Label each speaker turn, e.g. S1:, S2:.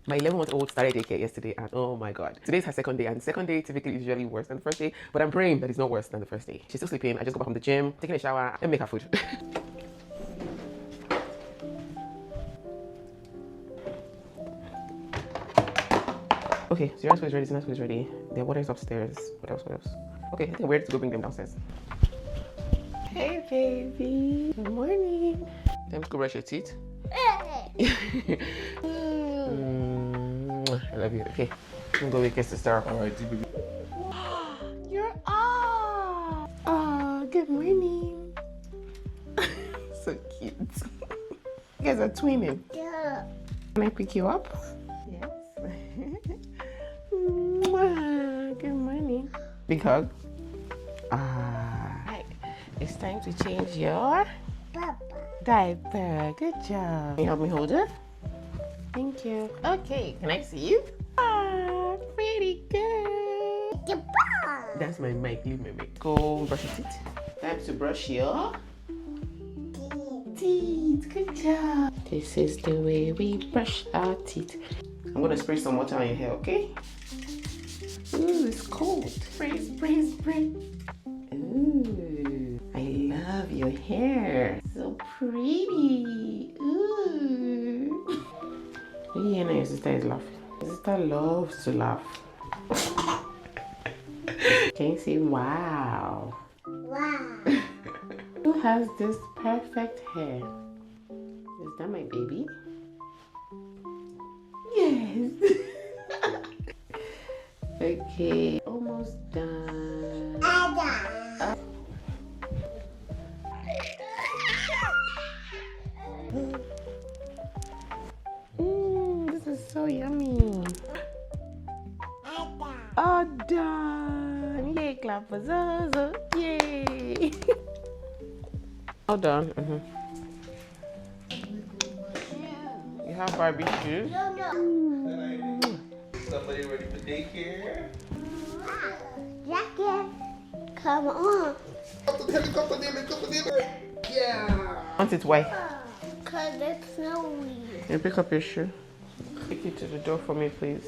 S1: My 11-month-old started daycare yesterday, and oh my god, today's her second day, and the second day typically is usually worse than the first day, but I'm praying that it's not worse than the first day. She's still sleeping. I just got back from the gym, taking a shower, and make her food. Okay, so your food is ready, Sina's food is ready. Their water is upstairs. What else? Okay, I think we're ready to go bring them downstairs. Hey baby, good morning. Time to go brush your teeth. I love you. Okay, I'm gonna go wake your sister. All right, baby. You're up. Oh, good morning. So cute. You guys are twinning. Yeah. Can I pick you up? Yes. Good morning. Big hug. Right. It's time to change your diaper. Good job. Can you help me hold it? Thank you. Okay, can I see you? Ah, pretty good. That's my mic. Leave my mic. Go brush your teeth. Time to brush your teeth. Good job. This is the way we brush our teeth. I'm gonna spray some water on your hair, okay? Ooh, it's cold. Spray. Ooh, I love your hair. So pretty. Ooh. You know your sister is laughing. Your sister loves to laugh. Can you say wow? Wow. Who has this perfect hair? Is that my baby? Yes. Okay, almost done. This is so yummy. All done. Yay, clap for Zozo. Yay. All done. You have Barbie shoes? No.
S2: Somebody ready for daycare?
S3: Jacket, come on.
S2: Yeah.
S1: Want it why?
S3: Because it's snowy.
S1: You pick up your shoe. Take it to the door for me, please.